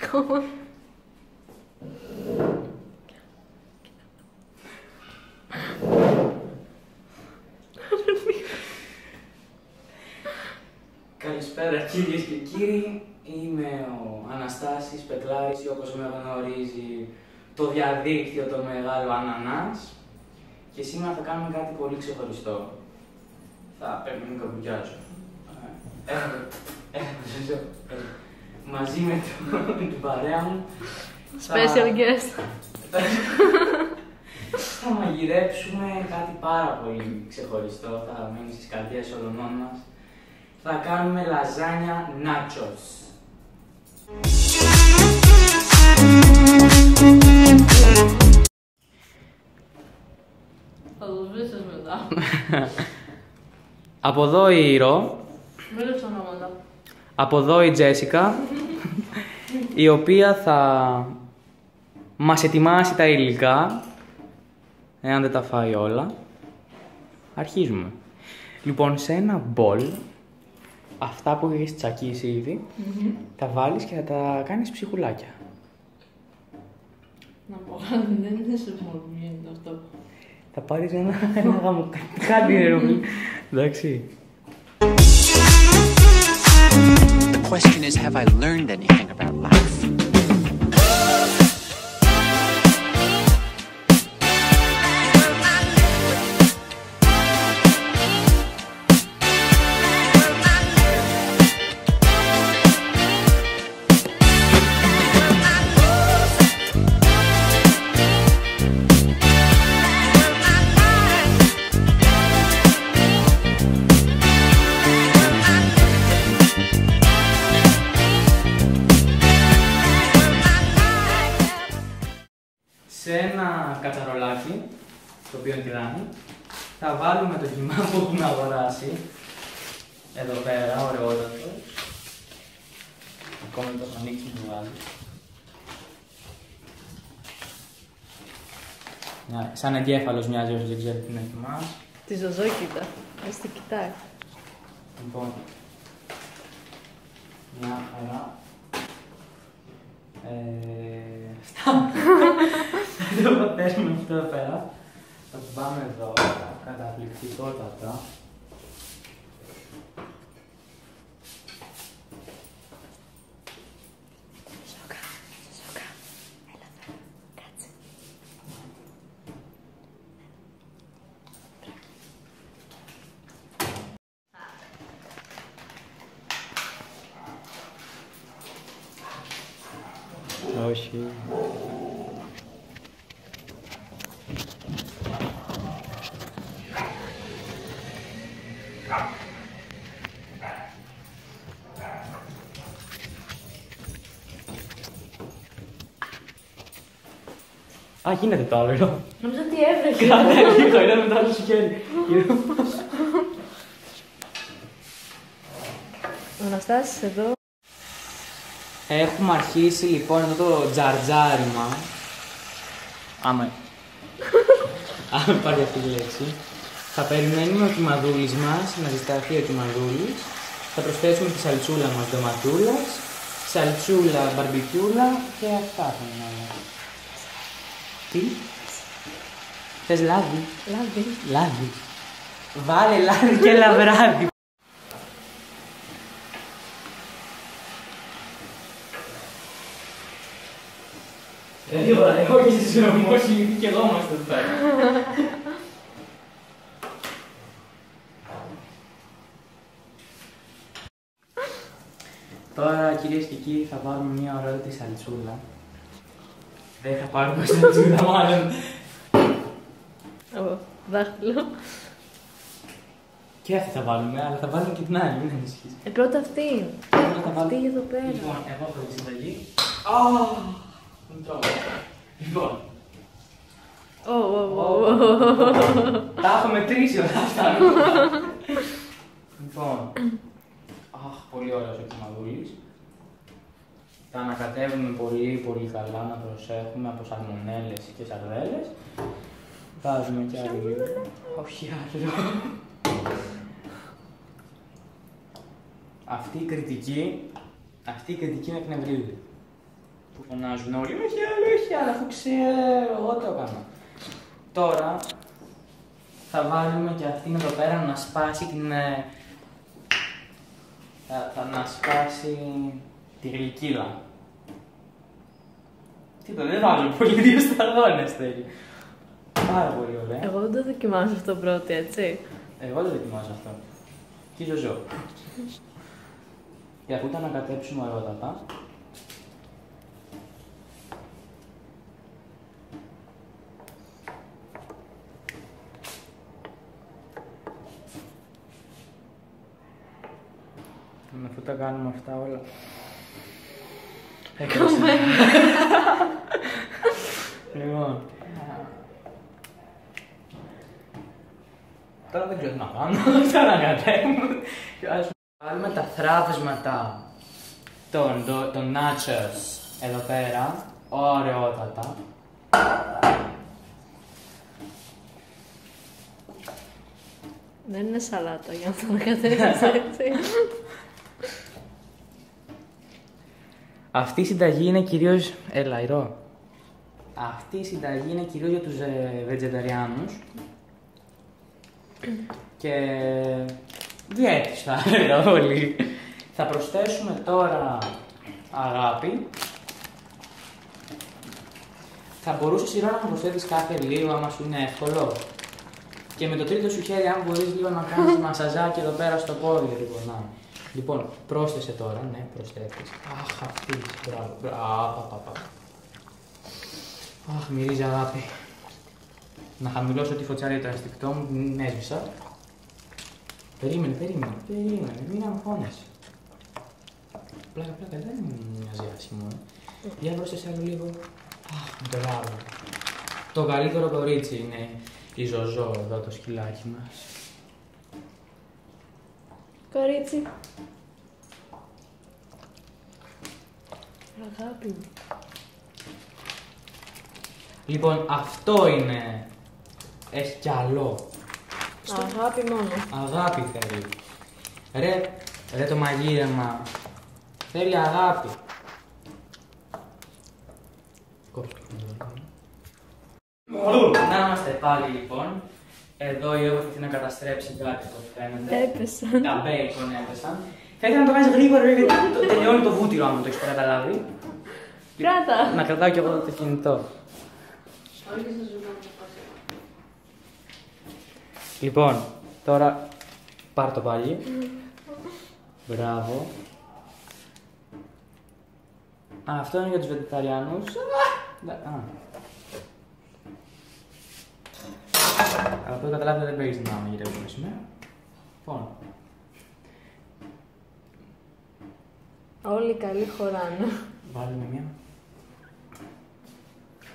ακόμα. Καλησπέρα κυρίες και κύριοι, είμαι ο Αναστάσης Πετλάρης ή όπως με γνωρίζει το διαδίκτυο το μεγάλο Ανανάς και σήμερα θα κάνουμε κάτι πολύ ξεχωριστό. Πρέπει να καπουκιάζω. Μαζί με την παρέα μου Special guest. Θα μαγειρέψουμε κάτι πάρα πολύ ξεχωριστό, θα μείνει στις καρδιές όλων μας. Θα κάνουμε λαζάνια nachos. Θα το σβήσεις μετά. Από εδώ η Ρο. Μίλησε ονόματα. Από εδώ η Τζέσικα, η οποία θα μας ετοιμάσει τα υλικά, εάν δεν τα φάει όλα. Αρχίζουμε. Λοιπόν, σε ένα μπολ, αυτά που έχεις τσακίσει ήδη, τα βάλεις και θα τα κάνεις ψιχουλάκια. Να πω κάτι, δεν είναι σε μόνο που γίνεται αυτό. Θα πάρεις ένα γάμο, κάτι είναι εντάξει. The question is, have I learned anything about life? Σε ένα κατσαρολάκι, το οποίο είναι τυράνι, θα βάλουμε το κιμά που έχουμε αγοράσει. Εδώ πέρα, ωραιότατο. Ακόμα δεν το έχω ανοίξει να το βάλω. Σαν εγκέφαλος μοιάζει όσο δεν ξέρει τι είναι θυμά. Τη ζωζόκητα. Ας τη κοιτάει. Λοιπόν, μια χαρά. Θα το πατέσουμε αυτό εδώ πέρα. Θα το πάμε εδώ, καταπληκτικότατα. Ζωζόκα, έλα εδώ, κάτσε. Όχι. Α, γίνεται το άλλο, εδώ. Νομίζω ότι έβρεχε. Κάνε λίγο, είναι με το άλλο σου χέρι. Ο Αναστάσης εδώ. Έχουμε αρχίσει λοιπόν εδώ το τζαρτζάριμα. Άμα πάρει αυτή τη λέξη. Θα περιμένουμε ο κυμαδούλης μας να ζεσταθεί ο κυμαδούλης. Θα προσθέσουμε τη σαλτσούλα μας ντοματούλας, σαλτσούλα μπαρμπικιούλα και αυτά θα είναι. Τι? Θες λάδι? Λάδι. Λάδι. Βάλε λάδι και λαβράδι. Εγώ και εσύ συνομώσει και εγώ είμαστε εδώ πέρα. Τώρα κυρίες και κύριοι θα βάλουμε μια ωραίτη σαλτσούλα. Δεν θα πάρουμε σαλτσούλα μάλλον. Δάχτυλο. Και αυτή θα βάλουμε, αλλά θα βάλουμε και την άλλη, μην ανησυχείς. Πρώτα αυτή. Αυτή εδώ πέρα. Λοιπόν, εγώ έχω τη συνταγή. Λοιπόν. Τα έχω μετρήσει όλα αυτά. Λοιπόν. Πολύ ωραίος ο κυμαδούλης. Τα ανακατεύουμε πολύ καλά, να προσέχουμε από σαλμονέλες και σαρδέλες. Βάζουμε κι άλλο λίγο. Όχι άλλο. Αυτή η κριτική με εκνευρίζει. Που φωνάζουν όλοι, όχι, αλλά αφού ξέρω, εγώ το έκανα. Τώρα θα βάλουμε και αυτήν εδώ πέρα να σπάσει την... να σπάσει τη γλυκύλα. Τίποτα, δεν βάζω πολύ, 2 σταγόνες θέλει. Πάρα πολύ ωραία. Εγώ δεν το δοκιμάζω αυτό πρώτη, έτσι. Εγώ δεν δοκιμάζω αυτό. Και ζωζό. Και αφού τα ανακατέψουμε ωραιότατα, αφού τα κάνουμε αυτά όλα. Λοιπόν. Τώρα δεν ξέρω τι να κάνω. Θα ανακατεύουμε. Ας βάλουμε τα θράβσματα των nachos εδώ πέρα. Ωραιότατα. Δεν είναι σαλάτα για να το ανακατεύεις έτσι. Αυτή η συνταγή είναι κυρίως... Έλα, Ηρώ. Αυτή η συνταγή είναι κυρίως για τους βετζεταριάνους. Και... διέτης θα έλεγα όλοι. Θα προσθέσουμε τώρα αγάπη. Θα μπορούσες, Ηρώ, να μου προσθέτεις κάθε λίγο, άμα σου είναι εύκολο. Και με το τρίτο σου χέρι, αν μπορείς λίγο να κάνεις μασαζάκι εδώ πέρα στο πόδι, λοιπόν, πρόσθεσε τώρα, ναι, προσθέτεις. Αχ, αυτή, μπράβο, Αχ, μυρίζει αγάπη. Να χαμηλώσω τη φωτσάρια για το αισθηκτό μου, την έσβησα. Περίμενε, μην αγχώνεσαι. Πλάκα, δεν μοιάζει άσχημο, Για πρόσθεσε άλλο λίγο. Αχ, μπράβο. Το καλύτερο κορίτσι είναι η Ζωζό εδώ, το σκυλάκι μας. Κορίτσι. Αγάπη μου. Λοιπόν, αυτό είναι. Έχει κι άλλο. Αγάπη μόνο. Αγάπη θέλει. Ρε το μαγείρεμα. Θέλει αγάπη. Να είμαστε πάλι λοιπόν. Εδώ η Εύα θέλει να καταστρέψει κάτι το φαίνεται. Έπεσαν. Τα μπέικον έπεσαν. Θα ήθελα να το κάνεις γρήγορα γιατί τελειώνει το βούτυρο άμα το έχεις καταλάβει. Κράτα. Να κρατάω κι εγώ το κινητό. Λοιπόν, τώρα πάρ' το πάλι. Μπράβο. Αυτό είναι για τους βετεταριάνους. Αλλά αυτό καταλάβετε δεν παίρνεις να μαγειρεύουμε σήμερα. Λοιπόν. Όλοι καλοί χωράνε. Βάλουμε μία.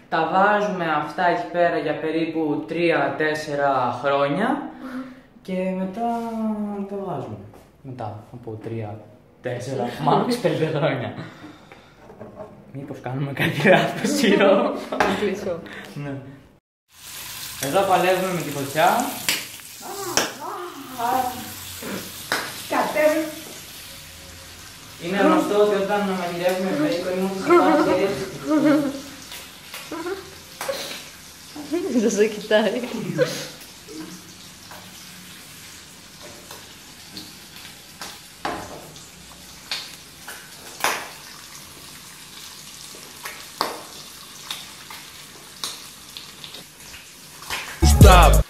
Τα βάζουμε αυτά εκεί πέρα για περίπου 3-4 χρόνια και μετά τα βάζουμε. Μετά από 3-4, max 5 χρόνια. Μήπως κάνουμε κάτι λάθος, Ηρώ. Κλείσω. Ναι. Εδώ παλεύουμε με τη φωτιά. Κατέβει. Είναι γνωστό ότι όταν μαγειρεύουμε μπέικον είμαστε σε πάρα πολύ. Δεν σε κοιτάει. Stop.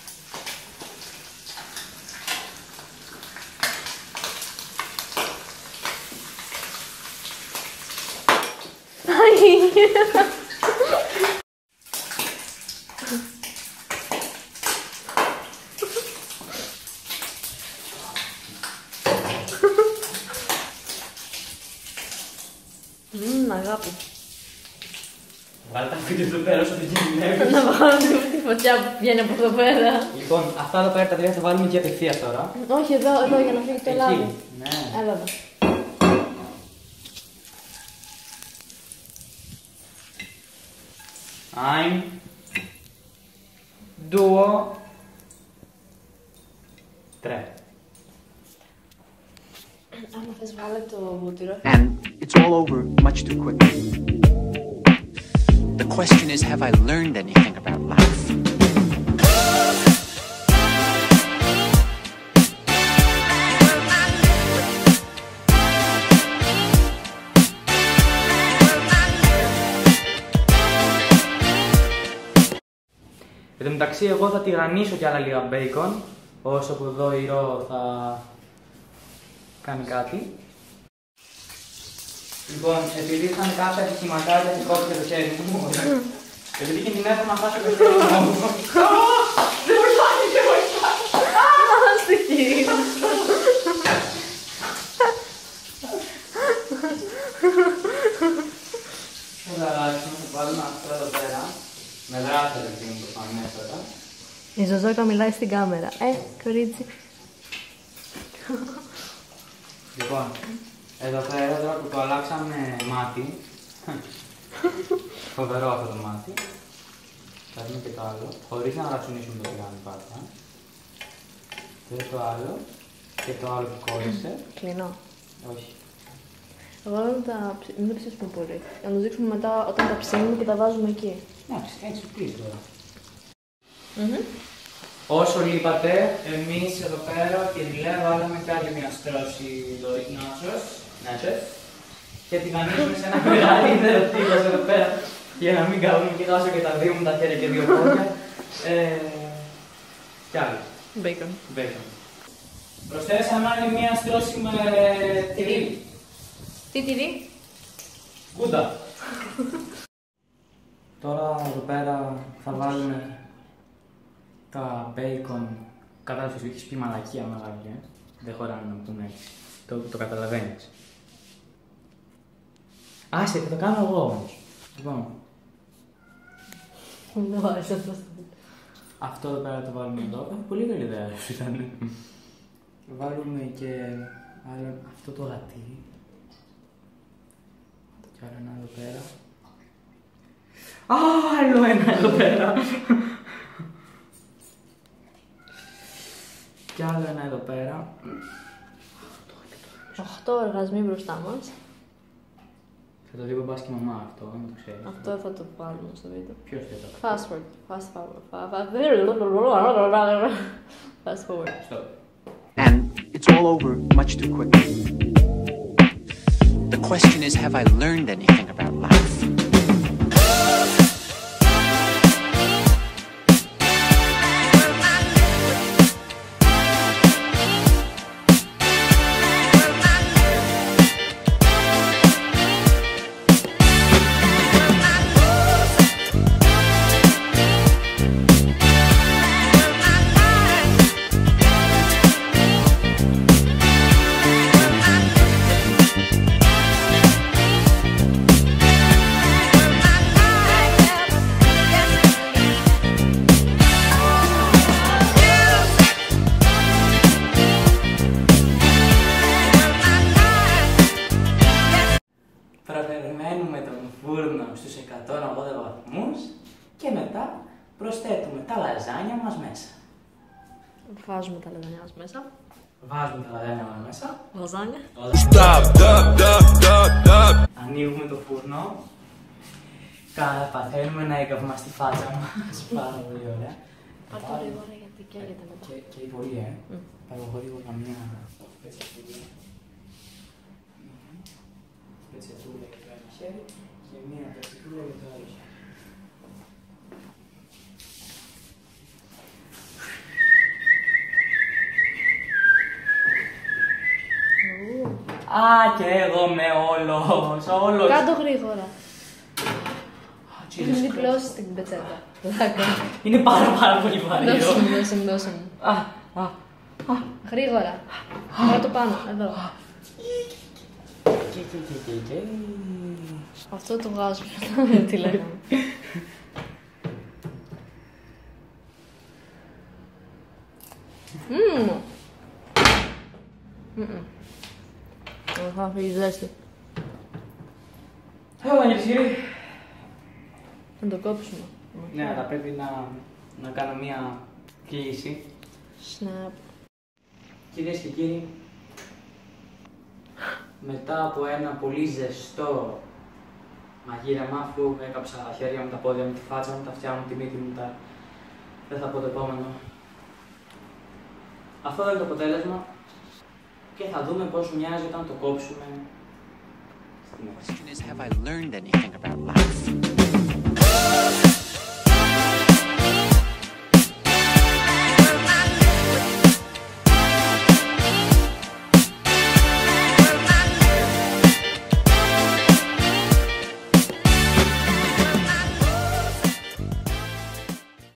Αγάπη. Βάλε τα φύλλα εδώ πέρα όσο δεν κινδυνεύεις. Να βάλω τη φωτιά που βγαίνει από εδώ πέρα. Λοιπόν, αυτά εδώ πέρα τα τρία θα βάλουμε και απευθείας τώρα. Όχι, εδώ, για να φύγει το λάδι. Ναι. Έλα εδώ. Ein, due, tre. Άμα θες βάλε το βούτυρο. And it's all over much too quickly. The question is, have I learned anything about life? Εν τω μεταξύ, εγώ θα τηγανίσω κι άλλα λίγα μπέικον, όσο που εδώ η Ρο θα κάνει κάτι. Λοιπόν, επειδή είχαν κάποια ατυχηματάκια και κόπηκε το χέρι μου, επειδή κινδυνεύω να χάσω το χέρι μου. Δεν βοηθάει, δεν βοηθάει! Άστοχη! Θα αλλάξουμε, θα βάλουμε αυτό εδώ πέρα. Με δράση εκείνη προφανέστατα. Η Ζωζόκα μιλάει στην κάμερα. Κορίτσι. Λοιπόν, εδώ πέρα τώρα που το αλλάξαμε μάτι. Φοβερό αυτό το μάτι. Θα δούμε και το άλλο, χωρίς να γραψουνίσουμε το τηγάνι πάντα. Και το άλλο. Και το άλλο που κόλλησε. Κλείνω. Όχι. Εγώ μην τα ψήσουμε πολύ. Να τους δείξουμε μετά όταν τα ψήνουμε και τα βάζουμε εκεί. Εντάξει, έτσι πλήρη τώρα. Όσο λείπατε, εμείς εδώ πέρα και Λέα βάλαμε κι άλλη μια στρώση νάτσος και τηγανίσουμε σε ένα μεγαλύτερο τείχος εδώ πέρα για να μην κάνουμε και χάσω και τα δύο μου τα χέρια και δύο πόδια. Κι άλλο. Μπέικον. Προσθέσαμε άλλη μια στρώση με τυρί. Τι τυρί? Κούντα. Τώρα εδώ πέρα θα βάλουμε τα bacon. Κατάλαβες ότι έχεις πει μαλακία μεγάλη, δεν χωράνε να πούμε έτσι. Το καταλαβαίνεις. Άσε, θα το κάνω εγώ όμως. Λοιπόν, Δεν μου άρεσε αυτό. αυτό εδώ πέρα το βάλουμε εδώ. Πολύ καλή ιδέα ήταν. Βάλουμε και άλλο αυτό το γατί. Και άλλο ένα εδώ πέρα. Άλλο ένα εδώ πέρα. Και άλλο ένα εδώ πέρα. 8 οργασμοί μπροστά μας. Θα το δει μπαμπάς και η μαμά αυτό, να το ξέρεις. Αυτό θα το βάλουμε στο βίντεο. Ποιος θέλει το Fast forward. Fast forward. Stop. And it's all over much too quickly. The question is, have I learned anything about life? Προπερμένουμε τον φούρνο στους 180 βαθμούς και μετά προσθέτουμε τα λαζάνια μας μέσα. Βάζουμε τα λαζάνια μας μέσα. Βάζουμε τα λαζάνια μας μέσα. Λαζάνια. Ανοίγουμε το φούρνο. Παθαίνουμε να έκαυμα στη φάτσα μας. Πάρα πολύ ωραία. Πάρ' το γρήγορα γιατί καίγεται μετά. Και πολύ, Πάρω γρήγορα μια πετσετούλα. Πετσετούλα για το ένα χέρι και μια πετσετούλα για το άλλο χέρι. Α, και εγώ με όλος. Κάτω γρήγορα. Jesus Μην Christ. διπλώσεις την πετσέτα. Είναι πάρα πολύ βαρύ. Δώσε μου. Γρήγορα. Πάρ' το πάνω, εδώ. Αυτό το βγάζω. Τι λέγαμε. Θα φύγει ζέστη. Έλα, Γερσίρη. Να το κόψουμε. Ναι, αλλά πρέπει να κάνω μία κλίση. Snap. Κυρίες και κύριοι, μετά από ένα πολύ ζεστό μαγείρεμα, αφού έκαψα τα χέρια μου, τα πόδια μου, τη φάτσα μου, τα αυτιά μου, τη μύτη μου, δεν θα πω το επόμενο. Αυτό είναι το αποτέλεσμα και θα δούμε πώς μοιάζει όταν το κόψουμε. The question is, have I learned anything about life?